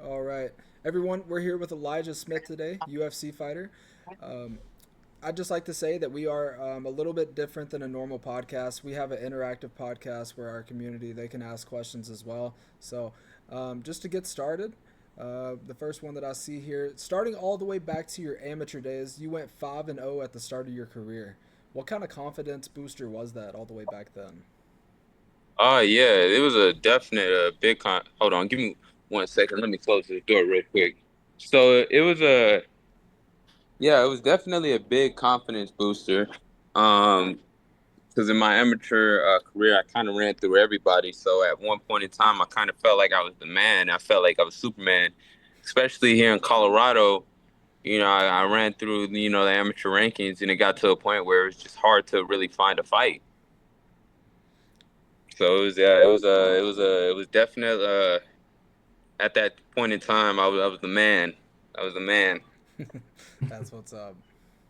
All right, everyone, we're here with Elijah Smith today, UFC fighter. Um, I'd just like to say that we are a little bit different than a normal podcast. We have an interactive podcast where our community they can ask questions as well. So, just to get started, the first one that I see here, starting all the way back to your amateur days, you went 5-0 at the start of your career. What kind of confidence booster was that all the way back then? Yeah, it was a definite big hold on, give me 1 second. Let me close the door real quick. So it was a yeah, it was definitely a big confidence booster. Um, because in my amateur career, I kind of ran through everybody. So at one point in time, I kind of felt like I was the man. I felt like I was Superman, especially here in Colorado. I ran through the amateur rankings, and it got to a point where it was just hard to really find a fight. So it was definite. At that point in time, I was the man. I was the man. That's what's up.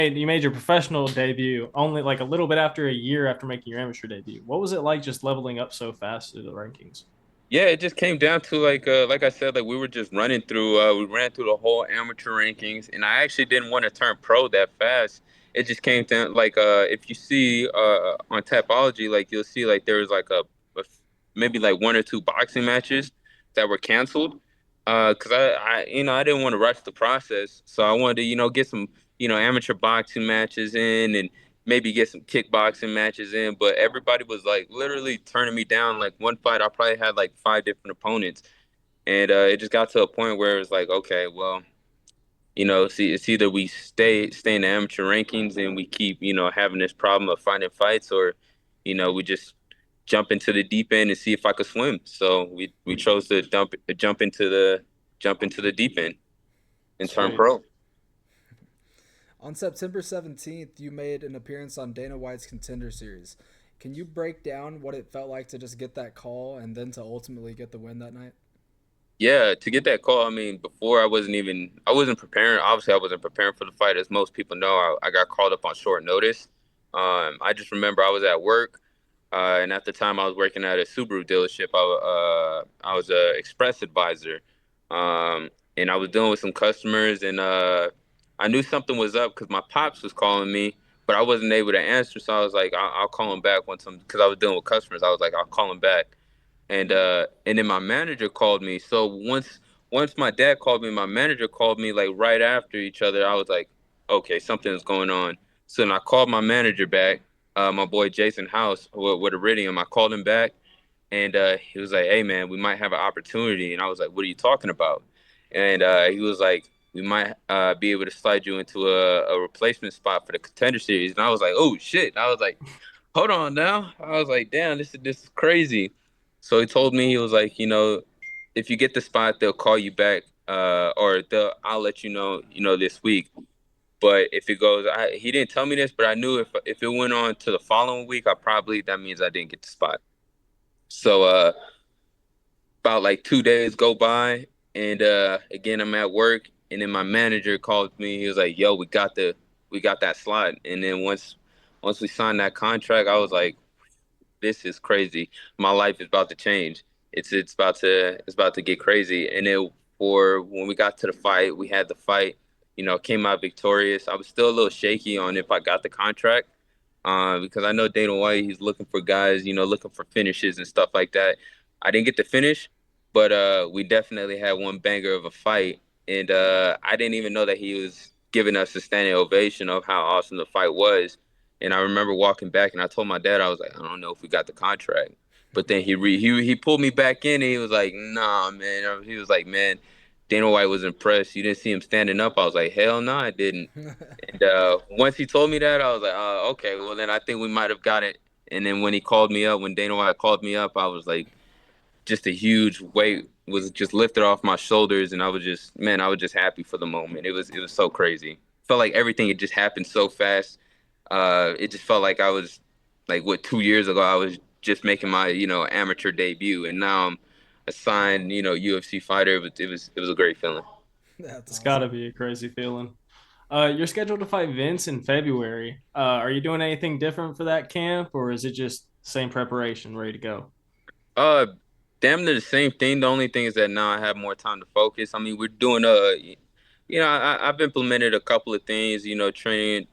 You made your professional debut only like a little bit after a year after making your amateur debut. What was it like just leveling up so fast through the rankings? Yeah, it just came down to like I said, like we were just running through. We ran through the whole amateur rankings, and I actually didn't want to turn pro that fast. It just came down like if you see on Tapology, like you'll see like there was like a maybe like one or two boxing matches that were canceled. Because I didn't want to rush the process, so I wanted to get some amateur boxing matches in and maybe get some kickboxing matches in, but everybody was like literally turning me down. Like one fight, I probably had like five different opponents, and it just got to a point where it was like, okay, well, see, it's either we stay in the amateur rankings and we keep having this problem of finding fights, or we just jump into the deep end and see if I could swim. So we chose to jump into the deep end and turn Sweet. pro. On September 17th, you made an appearance on Dana White's Contender Series. Can you break down what it felt like to just get that call and then to ultimately get the win that night? Yeah, to get that call, I mean, before I wasn't preparing. Obviously, I wasn't preparing for the fight. As most people know, I got called up on short notice. I just remember I was at work, and at the time I was working at a Subaru dealership. I was a express advisor, and I was dealing with some customers, and I knew something was up because my pops was calling me, but I wasn't able to answer. So I was like, I'll call him back once because I was dealing with customers. I was like, I'll call him back. And then my manager called me. So once my dad called me, my manager called me like right after each other. I was like, okay, something's going on. So then I called my manager back, my boy Jason House with Iridium. I called him back, and he was like, "Hey man, we might have an opportunity." And I was like, "What are you talking about?" And he was like, "We might be able to slide you into a replacement spot for the Contender Series." And I was like, "Oh shit!" I was like, hold on now. I was like, damn, this is crazy. So he told me, he was like, if you get the spot, they'll call you back, or I'll let this week. But if it goes, he didn't tell me this, but I knew if it went on to the following week, that means I didn't get the spot. So about like 2 days go by, and again I'm at work, and then my manager called me. He was like, "Yo, we got that slot." And then once we signed that contract, I was like, this is crazy. My life is about to change. It's about to get crazy. And then for when we got to the fight, we had the fight. Came out victorious. I was still a little shaky on if I got the contract, because I know Dana White. He's looking for guys, looking for finishes and stuff like that. I didn't get the finish, but we definitely had one banger of a fight, and I didn't even know that he was giving us a standing ovation of how awesome the fight was. And I remember walking back, and I told my dad, I was like, I don't know if we got the contract. But then he pulled me back in, and he was like, Nah, man. He was like, Man, Dana White was impressed. You didn't see him standing up. I was like, Hell no, I didn't. And once he told me that, I was like, Okay, well then I think we might have got it. And then when Dana White called me up, I was like, just a huge weight was just lifted off my shoulders, and I was just happy for the moment. It was so crazy. Felt like everything had just happened so fast. It just felt like I was like 2 years ago I was just making my amateur debut, and now I'm a signed UFC fighter. It was a great feeling. That's It's got to awesome. be a crazy feeling. You're scheduled to fight Vince in February. Are you doing anything different for that camp, or is it just same preparation, ready to go? damn near the same thing. The only thing is that now I have more time to focus. I mean, we're doing I've implemented a couple of things. Training,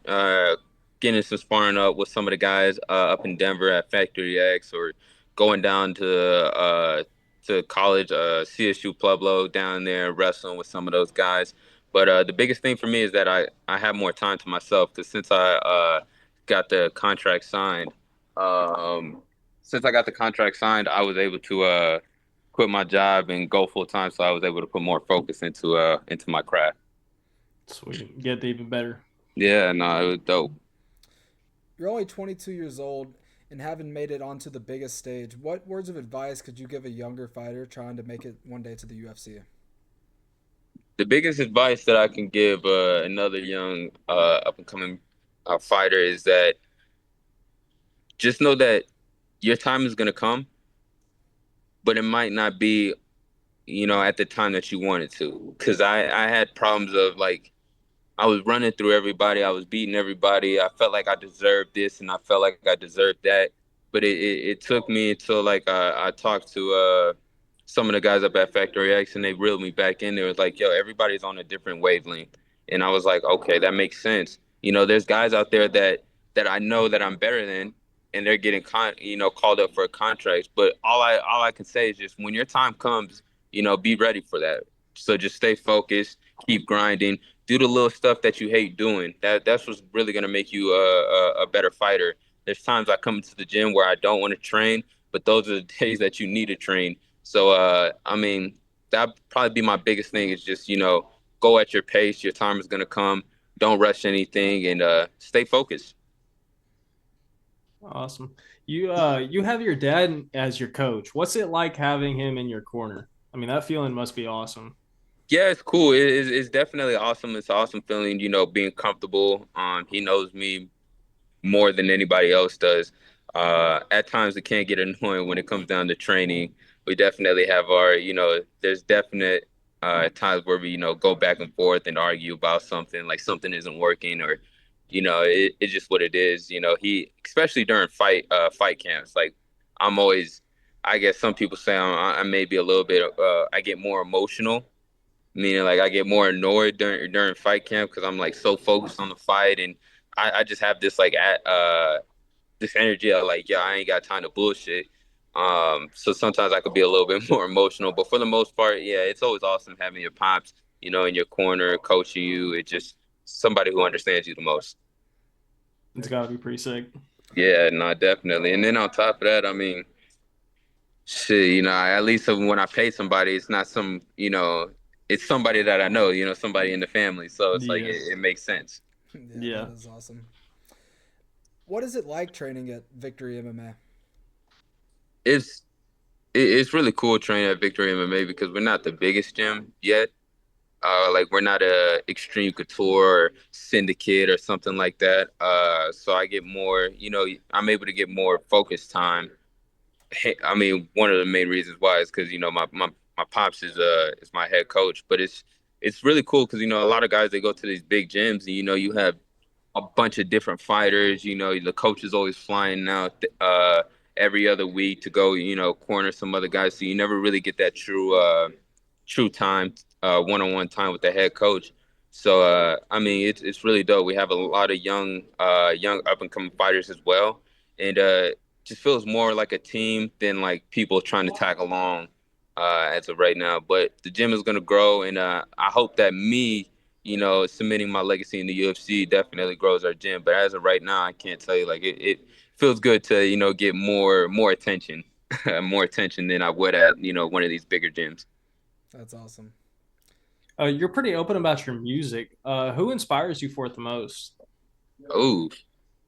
getting some sparring up with some of the guys up in Denver at Factory X, or going down to college, CSU Pueblo down there wrestling with some of those guys. But the biggest thing for me is that I have more time to myself because got the contract signed. Um, since I got the contract signed, I was able to quit my job and go full time, so I was able to put more focus into my craft. Sweet. Get even better. Yeah, no, it was dope. You're only 22 years old and haven't made it onto the biggest stage. What words of advice could you give a younger fighter trying to make it one day to the UFC? The biggest advice that I can give another young up and coming fighter is that just know that your time is gonna come, but it might not be at the time that you wanted to. Because I had problems of like I was running through everybody. I was beating everybody. I felt like I deserved this and I felt like I deserved that. But it took me until like I talked to some of the guys up at Factory X and they reeled me back in. There was like, yo, everybody's on a different wavelength. And I was like, okay, that makes sense. There's guys out there that I know that I'm better than and they're getting called up for contracts. But all I can say is just when your time comes, be ready for that. So just stay focused, keep grinding, do the little stuff that you hate doing. That's what's really gonna make you a better fighter. There's times I come into the gym where I don't want to train, but those are the days that you need to train. So I mean, that'd probably be my biggest thing is just go at your pace. Your time is gonna come. Don't rush anything and stay focused. Awesome. You have your dad as your coach. What's it like having him in your corner? I mean, that feeling must be awesome. Yeah, it's cool. It's definitely awesome. It's an awesome feeling, being comfortable. He knows me more than anybody else does. At times it can get annoying when it comes down to training. We definitely have there's definite times where we, go back and forth and argue about something, like something isn't working or, it's just what it is. Especially during fight camps, like I'm always, I guess some people say I may be a little bit, I get more emotional, meaning like I get more annoyed during fight camp because I'm like so focused on the fight and I just have this like this energy of like, yeah, I ain't got time to bullshit. So sometimes I could be a little bit more emotional, but for the most part, yeah, it's always awesome having your pops, in your corner, coaching you. It's just somebody who understands you the most. It's got to be pretty sick. Yeah, no, definitely. And then on top of that, I mean, shit, at least when I pay somebody, it's not it's somebody that I know, somebody in the family. So it's like Yeah. it makes sense. Yeah, that Yeah. is awesome. What is it like training at Victory MMA? It's it's really cool training at Victory MMA because we're not the biggest gym yet. Like we're not a Extreme Couture or Syndicate or something like that. So I get more, I'm able to get more focus time. I mean, one of the main reasons why is because my pops is my head coach, but it's really cool because a lot of guys they go to these big gyms and you have a bunch of different fighters. The coach is always flying out every other week to go, corner some other guys. So you never really get that true time, one-on-one time with the head coach. So I mean, it's really dope. We have a lot of young up and coming fighters as well, and just feels more like a team than like people trying to tag along as of right now. But the gym is gonna grow, and I hope that me submitting my legacy in the UFC definitely grows our gym. But as of right now, I can't tell you like it feels good to get more attention, more attention than I would at one of these bigger gyms. That's awesome. You're pretty open about your music. Who inspires you for it the most? Oh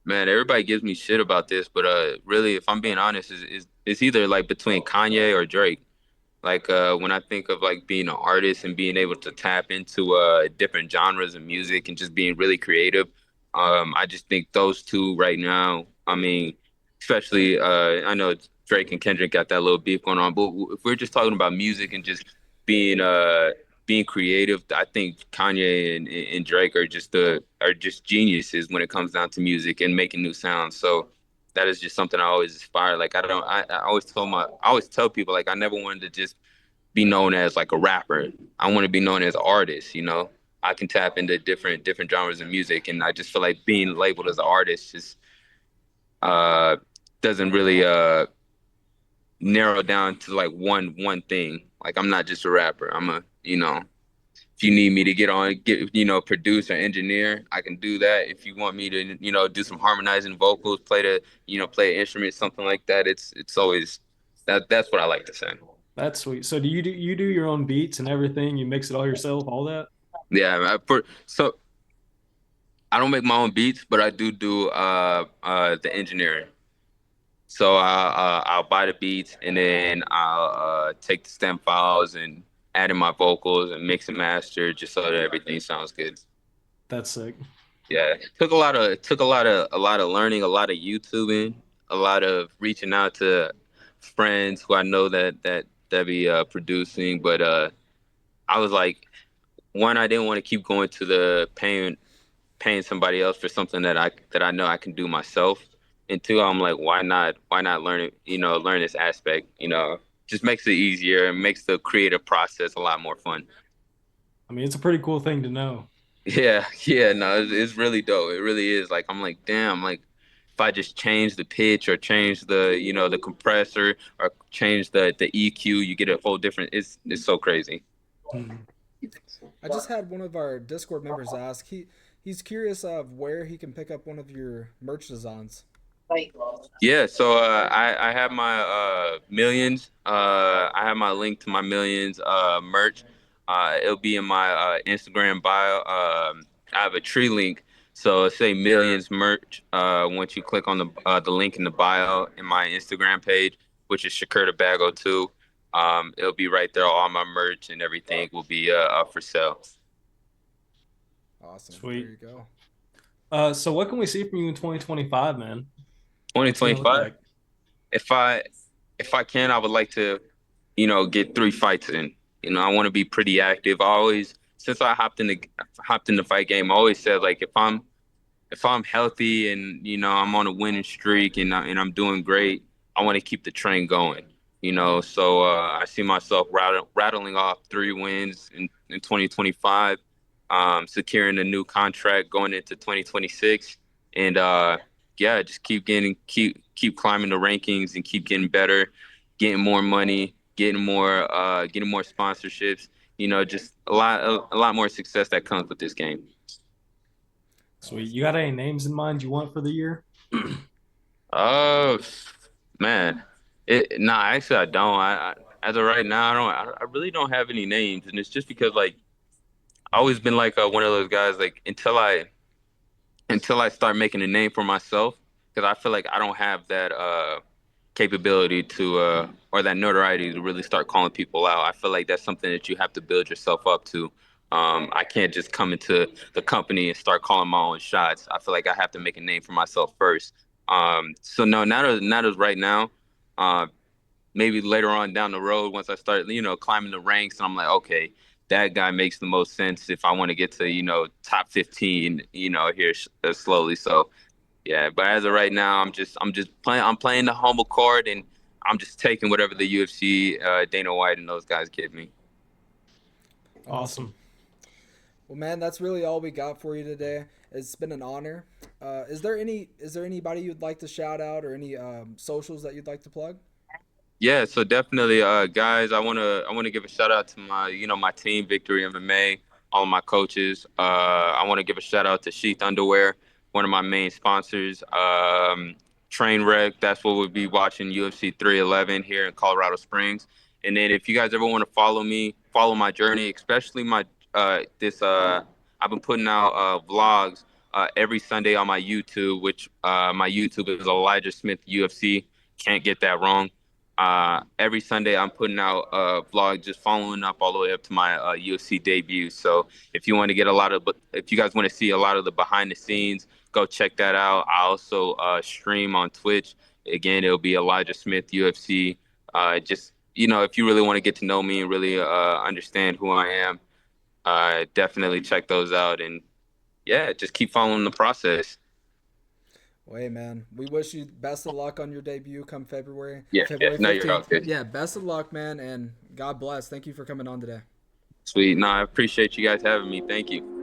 man, everybody gives me shit about this, but really, if I'm being honest, is it's either like between Kanye or Drake. Like when I think of like being an artist and being able to tap into different genres of music and just being really creative, I just think those two right now. I mean, especially I know Drake and Kendrick got that little beef going on, but if we're just talking about music and just being being creative, I think Kanye and Drake are just geniuses when it comes down to music and making new sounds. So that is just something I always aspire. Like I always tell people like I never wanted to just be known as like a rapper. I want to be known as an artist, you know. I can tap into different genres of music, and I just feel like being labeled as an artist just uh doesn't really narrow down to like one thing. Like I'm not just a rapper. I'm a, you know, if you need me to get produce or engineer, I can do that. If you want me to, do some harmonizing vocals, play an instrument, something like that, it's always that's what I like to say. That's sweet. So do you do your own beats and everything? You mix it all yourself, all that? Yeah, so I don't make my own beats, but I do the engineering. So I'll buy the beats and then I'll take the stem files and add in my vocals and mix and master just so that everything sounds good. That's sick. Yeah, a lot of learning, a lot of YouTubing, a lot of reaching out to friends who I know that be producing. But I was like, one, I didn't want to keep going to the paying somebody else for something that I know I can do myself. And two, I'm like, why not learn it? Learn this aspect. Just makes it easier and makes the creative process a lot more fun. I mean, it's a pretty cool thing to know. Yeah, yeah, no, it's really dope. It really is. Like I'm like, damn, like if I just change the pitch or change the compressor or change the EQ, you get a whole different. It's so crazy. Mhm. I just had one of our Discord members ask. He's curious of where he can pick up one of your merch designs. Yeah, so I have my millions. I have my link to my millions merch. It'll be in my Instagram bio. I have a tree link, so it say millions merch. Once you click on the link in the bio in my Instagram page, which is Shakur Bago too, it'll be right there. All my merch and everything will be up for sale. Awesome. There Sweet. you go. So what can we see from you in 2025, man? What's it gonna look 2025. like? If I if I can, I would like to get 3 fights in. I want to be pretty active. I always, since I hopped in the fight game, I always said like if I'm healthy and I'm on a winning streak and I'm doing great, I want to keep the train going. So I see myself rattling off 3 wins in 2025, securing a new contract going into 2026, and yeah, just keep climbing the rankings and keep getting better, getting more money, getting more sponsorships. Just a lot more success that comes with this game. Sweet. You got any names in mind you want for the year? Oh man, nah. Actually, I don't. As of right now, I don't. I really don't have any names, and it's just because like I always been like one of those guys. Like until I start making a name for myself, because I feel like I don't have that capability to or that notoriety to really start calling people out. I feel like that's something that you have to build yourself up to. I can't just come into the company and start calling my own shots. I feel like I have to make a name for myself first. So no, not as right now. Uh, Maybe later on down the road, once I start, climbing the ranks, and I'm like, okay, that guy makes the most sense if I want to get to, top 15, here slowly. So yeah, but as of right now, I'm just playing. I'm playing the humble card, and I'm just taking whatever the UFC, Dana White, and those guys give me. Awesome. Awesome. Well, man, that's really all we got for you today. It's been an honor. Is there anybody you'd like to shout out or any socials that you'd like to plug? Yeah, so definitely, guys, I wanna give a shout out to my team, Victory MMA, all of my coaches. I want to give a shout out to Sheath Underwear, one of my main sponsors. Trainwreck, that's what we'll be watching UFC 311 here in Colorado Springs. And then if you guys ever want to follow me, follow my journey, especially my this I've been putting out vlogs every Sunday on my YouTube, which my YouTube is Elijah Smith UFC. Can't get that wrong. Every Sunday, I'm putting out a vlog, just following up all the way up to my UFC debut. So if you guys want to see a lot of the behind the scenes, go check that out. I also stream on Twitch. Again, it'll be Elijah Smith UFC. Just if you really want to get to know me and really understand who I am, definitely check those out. And yeah, just keep following the process. Well, hey, man, we wish you best of luck on your debut come February, Yeah, yeah. February No, you're all 15th. good. Yeah, best of luck, man, and God bless. Thank you for coming on today. Sweet. No, I appreciate you guys having me. Thank you.